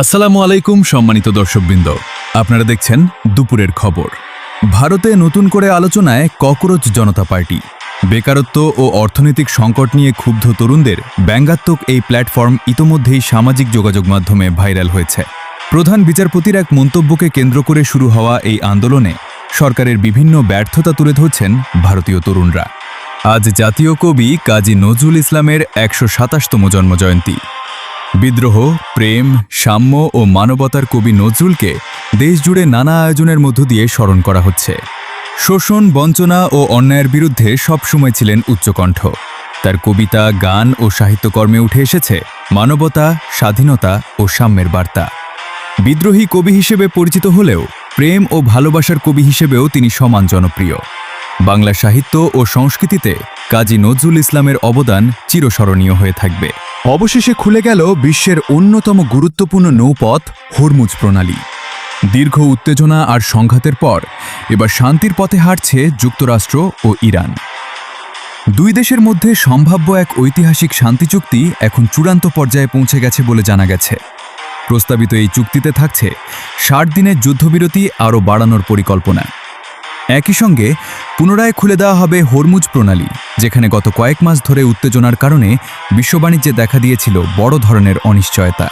আসসালামু আলাইকুম সম্মানিত দর্শকবৃন্দ, আপনারা দেখছেন দুপুরের খবর। ভারতে নতুন করে আলোচনায় ককরোচ জনতা পার্টি। বেকারত্ব ও অর্থনৈতিক সংকট নিয়ে ক্ষুব্ধ তরুণদের ব্যঙ্গাত্মক এই প্ল্যাটফর্ম ইতোমধ্যেই সামাজিক যোগাযোগ মাধ্যমে ভাইরাল হয়েছে। প্রধান বিচারপতির এক মন্তব্যকে কেন্দ্র করে শুরু হওয়া এই আন্দোলনে সরকারের বিভিন্ন ব্যর্থতা তুলে ধরছেন ভারতীয় তরুণরা। আজ জাতীয় কবি কাজী নজরুল ইসলামের ১২৭তম জন্মজয়ন্তী। বিদ্রোহ, প্রেম, সাম্য ও মানবতার কবি নজরুলকে দেশজুড়ে নানা আয়োজনের মধ্য দিয়ে স্মরণ করা হচ্ছে। শোষণ, বঞ্চনা ও অন্যায়ের বিরুদ্ধে সবসময় ছিলেন উচ্চকণ্ঠ। তার কবিতা, গান ও সাহিত্যকর্মে উঠে এসেছে মানবতা, স্বাধীনতা ও সাম্যের বার্তা। বিদ্রোহী কবি হিসেবে পরিচিত হলেও প্রেম ও ভালোবাসার কবি হিসেবেও তিনি সমান জনপ্রিয়। বাংলা সাহিত্য ও সংস্কৃতিতে কাজী নজরুল ইসলামের অবদান চিরস্মরণীয় হয়ে থাকবে। অবশেষে খুলে গেল বিশ্বের অন্যতম গুরুত্বপূর্ণ নৌপথ হরমুজ প্রণালী। দীর্ঘ উত্তেজনা আর সংঘাতের পর এবার শান্তির পথে হাঁটছে যুক্তরাষ্ট্র ও ইরান। দুই দেশের মধ্যে সম্ভাব্য এক ঐতিহাসিক শান্তি চুক্তি এখন চূড়ান্ত পর্যায়ে পৌঁছে গেছে বলে জানা গেছে। প্রস্তাবিত এই চুক্তিতে থাকছে ৬০ দিনের যুদ্ধবিরতি আরও বাড়ানোর পরিকল্পনা। একই সঙ্গে পুনরায় খুলে দেওয়া হবে হরমুজ প্রণালী, যেখানে গত কয়েক মাস ধরে উত্তেজনার কারণে বিশ্ব বাণিজ্যে দেখা দিয়েছিল বড় ধরনের অনিশ্চয়তা।